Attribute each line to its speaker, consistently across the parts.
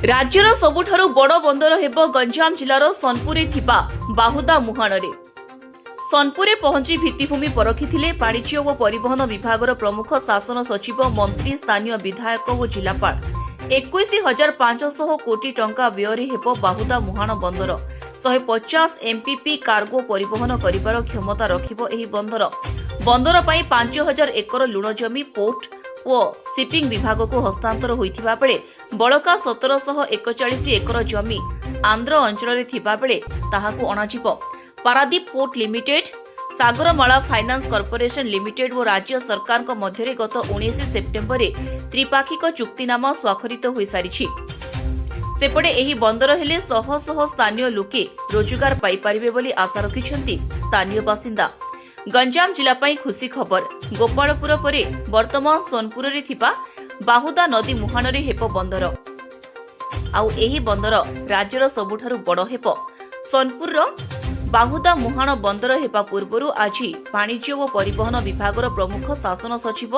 Speaker 1: राज्यर सबुठारु बड़ बंदर हेब गंजाम जिलार सोनपुरे थिबा बाहुदा मुहाणरे। सोनपुरे पहुंची भित्तिभूमि परखिथिले वाणिज्य और परिवहन विभागर प्रमुख शासन सचिव मंत्री स्थानीय विधायक और जिलापाल। 21,500 कोटी टंका व्यୟରେ हेब बाहुदा मुहाण बंदर। 150 एमपीपी कार्गो परिवहन करिबार क्षमता रखिबो एही बंदर। बंदर पई 5000 एकर लुण जमी पोर्ट और शिपिंग विभाग को हस्तांतर होइथिबा बेले बळका 1741 एकर जमी आंध्र अंचल थिबा बेले ताहाकु अणाजिबो। Paradip port limited, Sagarmala finance corporation limited और राज्य सरकार मध्य गत 19 सेप्टेम्बर में त्रिपाक्षिक चुक्तिनामा स्वाक्षरित हो सारी। सेपटे एही बंदर हेले शह शह स्थानीय लोके रोजगार पाई पारिबे बोली आशा रखिछन्ति स्थानीय बासिंदा। गंजाम जिला पाई खुशी खबर। गोपालपुर परे वर्तमान सोनपुर रे थिबा बाहुदा नदी मुहाणरे हेप बंदर। आउ एही बंदर राज्यर सबुठारु बड़ हेप। सोनपुर बाहुदा मुहाण बंदर हेबा पूर्वरु आज वाणिज्य और परिवहन विभागर प्रमुख शासन सचिव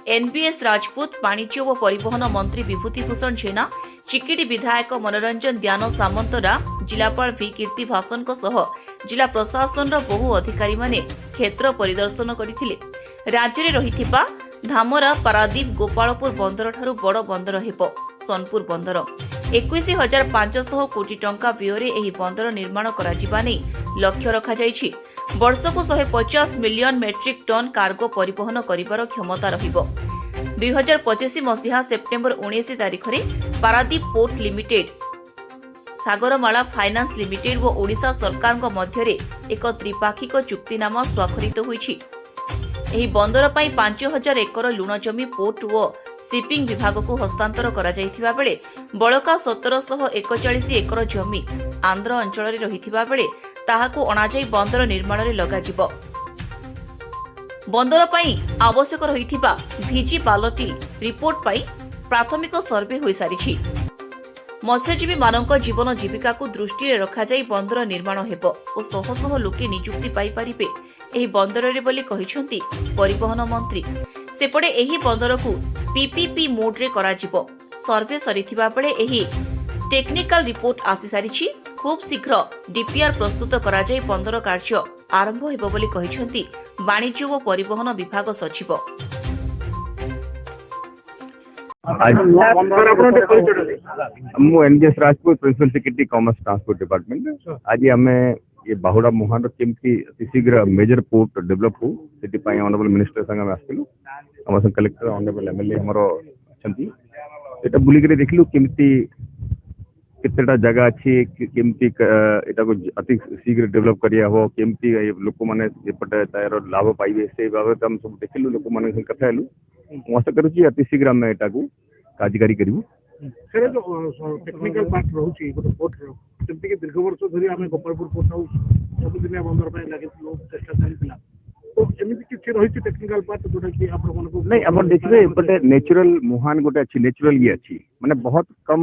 Speaker 1: एनबीएस राजपूत, वाणिज्य और परिवहन मंत्री विभूतिभूषण जेना, चिकिटी विधायक मनोरंजन द्यान सामंतरा, जिलापाल भी कीर्ति भाषण जिला प्रशासन बहु अधिकारी माने क्षेत्र परिदर्शन करथिले। राज्य रे रहिथिबा धामरा, पारादीप, गोपालपुर बंदर ठारू बड़ बंदर हेब सोनपुर बंदर। 21,500 कोटी टंका व्यୟରେ ଏହି बंदर निर्माण କରାଯିବା ନେଇ ଲକ୍ଷ୍ୟ ରଖାଯାଇଛି। ବର୍ଷକୁ 150 ମିଲିୟନ ମେଟ୍ରିକ ଟନ୍ କାର୍ଗୋ ପରିବହନ କରିବାର କ୍ଷମତା ରହିବ। 2025 ମସିହା ସେପ୍ଟେମ୍ବର 19 ତାରିଖରେ Paradip port limited, Sagarmala finance limited ଓ ଓଡ଼ିଶା ସରକାରଙ୍କ ମଧ୍ୟରେ ଏକ ତ୍ରିପାକ୍ଷିକ ଚୁକ୍ତିନାମା ସ୍ୱାକ୍ଷରିତ ହୋଇଛି। ଏହି ବନ୍ଦର ପାଇଁ 5000 ଏକର ଲୁଣ ଜମି ପୋର୍ଟ ଓ शिपिंग विभाग को हस्तांतर करा जायथिबा बेले बळका 1741 एकर जमी आंध्र अंचल रे रहिथिबा बेले ताहाकु अणाजाई बंदर निर्माण रे लगाजिबो। बंदर पई आवश्यक रहिथिबा भिजिबिलिटी रिपोर्ट पई प्राथमिक सर्वे होई सारिछि। मत्स्यजीवी मानक जीवन जीविका को दृष्टि रे रखा जाई बंदर निर्माण हेबो ओ शह शह लोके नियुक्ति पाई पारिबे एही बंदर रे बोली कहिसंती परिवहन मंत्री। सेपटे एही बंदर को पीपीपी मोड रे कराजिबो। सर्वे सरिथिबा बेले एही टेक्निकल रिपोर्ट आसी सारिछि। खूब शीघ्र डीपीआर प्रस्तुत करा जाय बंदर कार्य आरंभ हेबो बोली कहिसंती वाणिज्य और परिवहन विभाग सचिव।
Speaker 2: मु NBS Rajput, principal secretary commerce transport department. आज हमें ये बाहुड़ा मुहाण केमती अति शीघ्र मेजर पोर्ट डेवलप हो से ऑनरेबल मिनिस्टर संग आसलु। हम कलेक्टर ऑनरेबल एमएलए हमर अछंती एटा बुली करे देखलु केमती केतेटा जगह अछि, केमती एटा को अति शीघ्र डेवलप करिया हो, केमती लोक माने एपटे तार लाभ पाइबे से बाबत हम सब देखलु। लोक माने कथा हेलु। मु आशा करू छी अति शीघ्र हम एटा को कार्यकारी करिवु।
Speaker 3: सर जो टेक्निकल पार्ट रहउची गोटे पोर्ट रो जेमति कि दीर्घ वर्ष धरि आमे गोपालपुर पोर्ट हाउस सब दिन बंदर पय लागितलो चेष्टा चलितला। तो एमिति किछि रहिछि टेक्निकल पार्ट जोटा कि आप लोगन को
Speaker 2: नहीं अपन देखबे एपटे नेचुरल मुहान गोटे अछि, नेचुरल ये अछि माने बहुत कम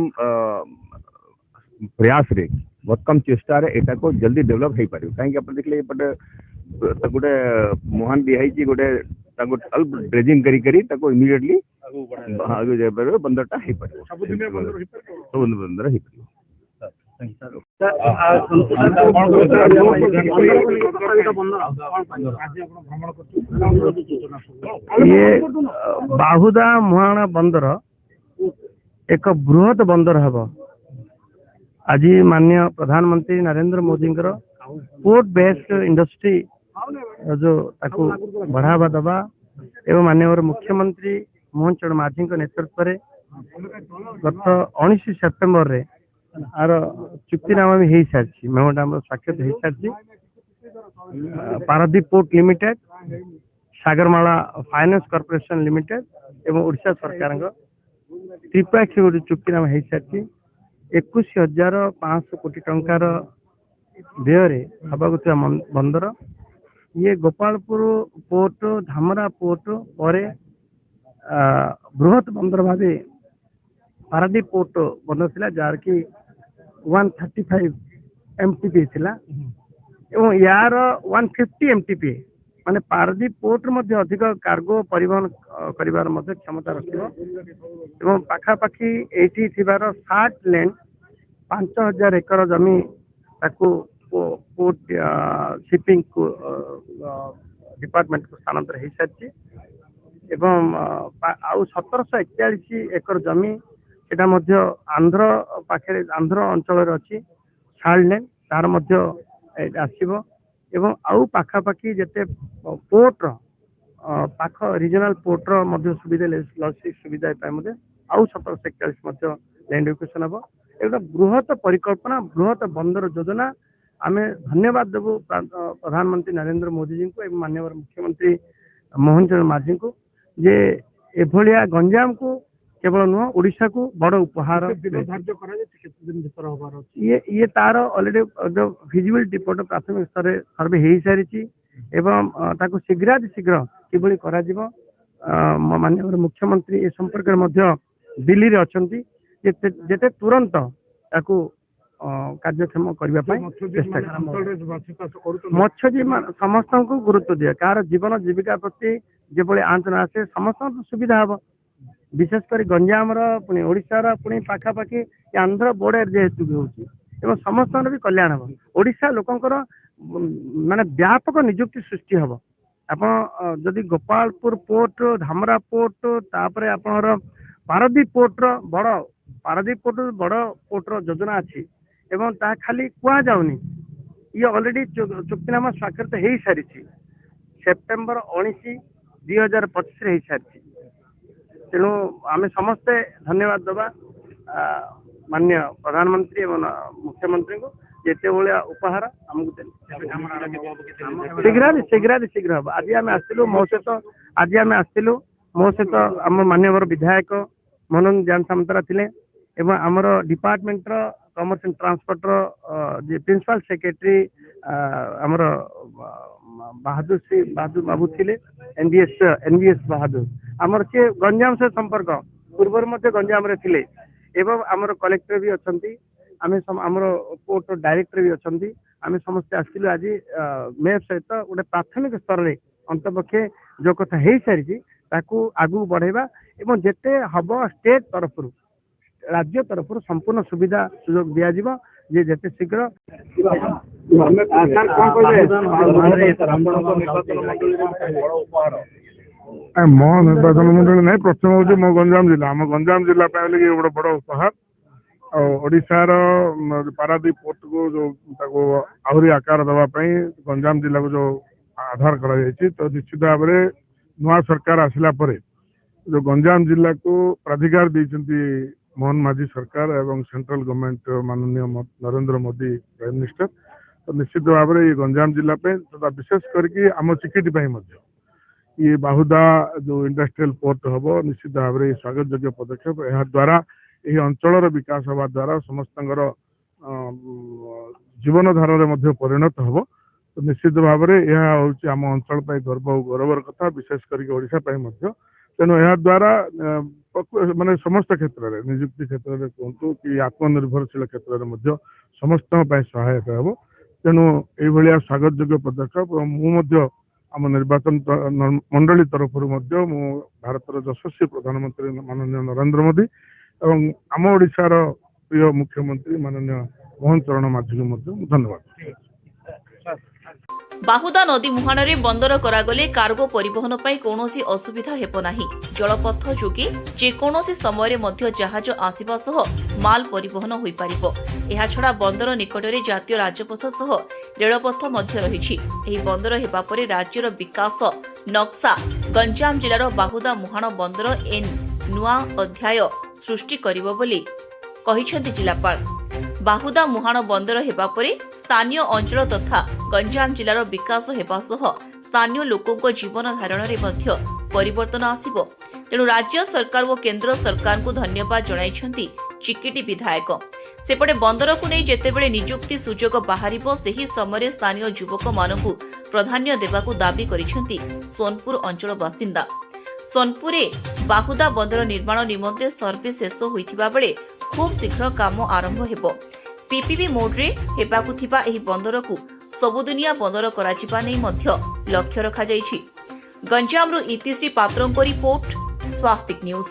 Speaker 2: प्रयास रे, बहुत कम चेष्टा रे एटा को जल्दी डेवलप हे पारियो। काहे कि अपन देखले एपटे गोटे मुहान दिहाई कि गोटे ताको अल्प ड्रेजिंग करी करी ताको इमीडिएटली आगे जाय पारे बंदरटा हे पारियो।
Speaker 3: सब दिन बंदर हे पारियो।
Speaker 2: सब बंदर हे पारियो।
Speaker 4: ये बाहुदा मुहाण बंदर एक बृहत बंदर हब। आज माननीय प्रधानमंत्री Narendra Modi port based industry जो ताकू बढ़ावा दबा एवं माननीय मुख्यमंत्री मोहन चरण माझी नेतृत्व में गत 19 सेप्टेम्बर रे आर चुक्तिनामा भी हो सारी, मेमोरांडम स्वाक्षर हो सारी। Paradip port limited, Sagarmala finance corporation limited एवं ओडिशा सरकार त्रिपाक्षिक चुक्तिनामा हो सारी। 21,500 कोटी टंकार व्यୟରେ हबाकु बंदर ये गोपालपुर पोर्ट, धामरा पोर्ट पर बृहत बंदर भावे पारादीप पोर्ट बंदर थिला जार की 135 एमटीपी थिला एवं यार 150 एमटीपी ମାନେ ପାରାଦୀପ ପୋର୍ଟ ମଧ୍ୟ ଅଧିକ କାର୍ଗୋ ପରିବହନ କରିବାର ମଧ୍ୟ କ୍ଷମତା ରଖିବ ଏବଂ ପାଖାପାଖି ଏଇଠି ଥିବାର 60 ଲେନ୍ 5000 ଏକର ଜମି ତାକୁ ପୋର୍ଟ ଶିପିଂ ଡିପାର୍ଟମେଣ୍ଟ କୁ ସ୍ଥାନାନ୍ତର ହେଇସାରିଛି ଏବଂ ଆଉ 1741 ଏକର ଜମି ସେଟା ମଧ୍ୟ ଆନ୍ଧ୍ର ପାଖରେ ଆନ୍ଧ୍ର ଅଞ୍ଚଳରେ ଅଛି 60 ଲେନ୍ ତାର ମଧ୍ୟ ଆସିବ ଏବଂ ଆଉ ପାଖାପାଖି ଯେତେ ପୋର୍ଟର ପାଖ ରିଜନାଲ ପୋର୍ଟର ମଧ୍ୟ ସୁବିଧା ଲଜିଷ୍ଟିକ୍ ସୁବିଧା ପାଇଁ ମଧ୍ୟ ଆଉ 1741 ମଧ୍ୟ ଲ୍ୟାଣ୍ଡ ଏକ୍ୱିଜିସନ୍ ହେବ ଏଗୁଡ଼ା ବୃହତ ପରିକଳ୍ପନା ବୃହତ ବନ୍ଦର ଯୋଜନା ଆମେ ଧନ୍ୟବାଦ ଦେବୁ ପ୍ରଧାନମନ୍ତ୍ରୀ ନରେନ୍ଦ୍ର ମୋଦିଜୀଙ୍କୁ ଏବଂ ମାନ୍ୟବର ମୁଖ୍ୟମନ୍ତ୍ରୀ ମୋହନ ଚରଣ ମାଝୀଙ୍କୁ ଯେ ଏଭଳିଆ ଗଞ୍ଜାମକୁ କେବଳ ନୁହଁ ଓଡିଶାକୁ ବଡ ଉପହାର
Speaker 3: ଧାର୍ଯ୍ୟ କରାଯାଇଛି କେତେ ଦିନ ଭିତରେ ହବାର ଅଛି
Speaker 4: ଇଏ ତାର ଅଲରେଡି ଭିଜିବିଲିଟି ରିପୋର୍ଟ ପ୍ରାଥମିକ ସ୍ତରରେ ସର୍ଭେ ହେଇସାରିଛି ଏବଂ ତାକୁ ଶୀଘ୍ର କିଭଳି କରାଯିବ ମାନ୍ୟବର ମୁଖ୍ୟମନ୍ତ୍ରୀ ଏ ସମ୍ପର୍କରେ ମଧ୍ୟ ଦିଲ୍ଲୀରେ ଅଛନ୍ତି ଯେତେ ତୁରନ୍ତ ତାକୁ କାର୍ଯ୍ୟକ୍ଷମ କରିବା ପାଇଁ ଚେଷ୍ଟା ମତ୍ସ୍ୟଜୀବୀ ସମସ୍ତଙ୍କୁ ଗୁରୁତ୍ୱ ଦିଏ କାହାର ଜୀବନ ଜୀବିକା ପ୍ରତି ଯେଭଳି ଆଞ୍ଚ ନ ଆସେ ସମସ୍ତଙ୍କୁ ସୁବିଧା ହବ ବିଶେଷ କରି ଗଞ୍ଜାମର ପୁଣି ଓଡିଶାର ପୁଣି ପାଖାପାଖି ଆନ୍ଧ୍ର ବର୍ଡର ଯେହେତୁ ବି ହଉଛି ଏବଂ ସମସ୍ତଙ୍କର ବି କଲ୍ୟାଣ ହବ ଓଡିଶା ଲୋକଙ୍କର ମାନେ ବ୍ୟାପକ ନିଯୁକ୍ତି ସୃଷ୍ଟି ହବ ଆପଣ ଯଦି ଗୋପାଳପୁର ପୋର୍ଟ ଧାମରା ପୋର୍ଟ ତାପରେ ଆପଣଙ୍କର ପାରାଦୀପ ପୋର୍ଟର ବଡ ପୋର୍ଟର ଯୋଜନା ଅଛି ଏବଂ ତାହା ଖାଲି କୁହାଯାଉନି ଇଏ ଅଲରେଡି ଚୁକ୍ତିନାମା ସ୍ୱାକ୍ଷରିତ ହେଇସାରିଛି ସେପ୍ଟେମ୍ବର 19 2025 ହେଇସାରିଛି ତେଣୁ ଆମେ ସମସ୍ତେ ଧନ୍ୟବାଦ ଦେବା ମାନ୍ୟ ପ୍ରଧାନମନ୍ତ୍ରୀ ଏବଂ ମୁଖ୍ୟମନ୍ତ୍ରୀଙ୍କୁ ଯେତେ ଭଳିଆ ଉପହାର ଆମକୁ ଦେଲେ ଶୀଘ୍ର ହବ ଆଜି ଆମେ ଆସିଥିଲୁ ମୋ ସହିତ ଆମ ମାନ୍ୟବର ବିଧାୟକ ମନୋଜ ଜାନ ସାମନ୍ତରା ଥିଲେ ଏବଂ ଆମର ଡିପାର୍ଟମେଣ୍ଟର କମର୍ସ ଆଣ୍ଡ ଟ୍ରାନ୍ସପୋର୍ଟର ଯେ ପ୍ରିନ୍ସିପାଲ ସେକ୍ରେଟାରୀ ଆମର ବାହାଦୁର ବାବୁ ଥିଲେ ଏନବିଏସ୍ ବାହାଦୁର ଆମର କିଏ ଗଞ୍ଜାମ ସହ ସମ୍ପର୍କ ପୂର୍ବରୁ ମଧ୍ୟ ଗଞ୍ଜାମରେ ଥିଲେ ଏବଂ ଆମର କଲେକ୍ଟର ବି ଅଛନ୍ତି ଆମେ ଆମର ପୋର୍ଟ ଡାଇରେକ୍ଟର ବି ଅଛନ୍ତି ଆମେ ସମସ୍ତେ ଆସିଥିଲୁ ଆଜି ମେୟର ସହିତ ଗୋଟେ ପ୍ରାଥମିକ ସ୍ତରରେ ଅନ୍ତପକ୍ଷେ ଯୋଉ କଥା ହେଇସାରିଛି ତାକୁ ଆଗକୁ ବଢେଇବା ଏବଂ ଯେତେ ହବ ଷ୍ଟେଟ ତରଫରୁ ରାଜ୍ୟ ତରଫରୁ ସମ୍ପୂର୍ଣ୍ଣ ସୁବିଧା ସୁଯୋଗ ଦିଆଯିବ ଯେ ଯେତେ ଶୀଘ୍ର
Speaker 3: ମୋ ନିର୍ବାଚନ ମଣ୍ଡଳୀ ନାହିଁ ପ୍ରଥମ ହଉଛି ମୋ ଗଞ୍ଜାମ ଜିଲ୍ଲା ଆମ ଗଞ୍ଜାମ ଜିଲ୍ଲା ପାଇଁ ଗୋଟେ ବଡ ଉପହାର ଆଉ ଓଡିଶାର ପାରାଦୀପ ପୋର୍ଟକୁ ଯୋଉ ତାକୁ ଆହୁରି ଆକାର ଦେବା ପାଇଁ ଗଞ୍ଜାମ ଜିଲ୍ଲାକୁ ଯୋଉ ଆଧାର କରାଯାଇଛି ତ ନିଶ୍ଚିତ ଭାବରେ ନୂଆ ସରକାର ଆସିଲା ପରେ ଯୋଉ ଗଞ୍ଜାମ ଜିଲ୍ଲାକୁ ପ୍ରାଧିକାର ଦେଇଛନ୍ତି ମୋହନ ମାଝୀ ସରକାର ଏବଂ ସେଣ୍ଟ୍ରାଲ ଗଭର୍ଣ୍ଣମେଣ୍ଟ ମାନନୀୟ ନରେନ୍ଦ୍ର ମୋଦି ପ୍ରାଇମ ମିନିଷ୍ଟର ତ ନିଶ୍ଚିତ ଭାବରେ ଏଇ ଗଞ୍ଜାମ ଜିଲ୍ଲା ପାଇଁ ତଥା ବିଶେଷ କରିକି ଆମ ଚିକିଟି ପାଇଁ ମଧ୍ୟ ये बाहुदा जो इंडस्ट्रियल पोर्ट हम निश्चित भाव में स्वागत योग्य पदक्षेप यह द्वारा यह अंचल विकास हवा द्वारा समस्त जीवन धारा परिणत हम तो निश्चित भाव में यह हूँ आम अंचल गर्व और गौरवर कथा विशेष करके तेणु यह द्वारा माने समस्त क्षेत्र में निजुक्ति क्षेत्र में कहतु कि आत्मनिर्भरशील क्षेत्र में समस्त सहायक हम तेणु ये स्वागत योग्य पदक्षेप मुझे आम निर्वाचन मंडली तरफ भारत यशस्वी प्रधानमंत्री माननीय नरेंद्र मोदी और आम ओडिशार प्रिय मुख्यमंत्री माननीय मोहन चरण माझी को धन्यवाद
Speaker 1: बाहुदा नदी मुहाणरे बंदर करागले कार्गो परिवहन पाई कोनोसी असुविधा हेबो नाही जलपथ जोगे जेकोनोसी समय मध्य जहाज आसिबा सह माल परिवहन होई पारिबो एहा छडा बंदर निकटरे जातीय राजपथ सह रेलपथ मध्य रहिछि एही बंदर हेबा परे राज्यर विकास नक्शा गंजाम जिल्लार बाहुदा मुहाण बंदर एन नुआ अध्याय सृष्टि करिबो बोली कहिसेंति जिल्लापाल बाहुदा मुहाण बंदर हेबा परे स्थानीय अंचल तथा गंजाम जिल्लार विकास हेबा सह स्थानीय लोकों जीवन धारण रे मध्य परिवर्तन आसिबो तेणु राज्य सरकार और केंद्र सरकार को धन्यवाद जणाइछंती चिकिटी विधायक सेपटे बंदर को नहीं जेतेबेले नियुक्ति सुजोग बाहरिबो सेही समय स्थानीय युवक मानकु प्राधान्य देबाकु दाबी करिछंती सोनपुर अंचल बासिंदा सोनपुरे बाहुदा बंदर निर्माण निमंते सर्वे शेष होइथिबा बेले खूब शीघ्र काम आरंभ हेबो पीपीपी मोड रे हेबाकु थिबा एही बंदर को ସବୁଦିନିଆ ବନ୍ଦର କରାଯିବା ନେଇ ମଧ୍ୟ ଲକ୍ଷ୍ୟ ରଖାଯାଇଛି। ଗଞ୍ଜାମରୁ ଇତିଶ୍ରୀ ପାତ୍ରଙ୍କ ରିପୋର୍ଟ, ସ୍ୱାସ୍ତିକ ନ୍ୟୁଜ।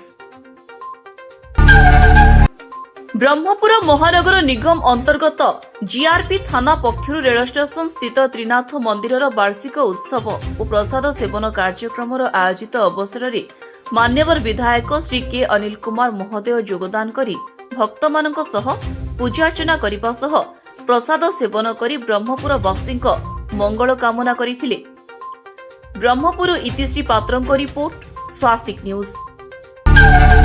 Speaker 1: ବ୍ରହ୍ମପୁର ମହାନଗର ନିଗମ ଅନ୍ତର୍ଗତ ଜିଆରପି ଥାନା ପକ୍ଷରୁ ରେଳ ଷ୍ଟେସନ ସ୍ଥିତ ତ୍ରିନାଥ ମନ୍ଦିରର ବାର୍ଷିକ ଉତ୍ସବ ଓ ପ୍ରସାଦ ସେବନ କାର୍ଯ୍ୟକ୍ରମର ଆୟୋଜିତ ଅବସରରେ ମାନ୍ୟବର ବିଧାୟକ ଶ୍ରୀ କେ ଅନିଲ କୁମାର ମହୋଦୟ ଯୋଗଦାନ କରି ଭକ୍ତମାନଙ୍କ ସହ ପୂଜାର୍ଚ୍ଚନା କରିବା ସହ ପ୍ରସାଦ ସେବନ କରି ବ୍ରହ୍ମପୁରବାସୀଙ୍କ ମଙ୍ଗଳ କାମନା କରିଥିଲେ। ବ୍ରହ୍ମପୁର ଇତିଶ୍ରୀ ପାତ୍ରଙ୍କ ରିପୋର୍ଟ, ସ୍ୱାସ୍ତିକ ନ୍ୟୁଜ।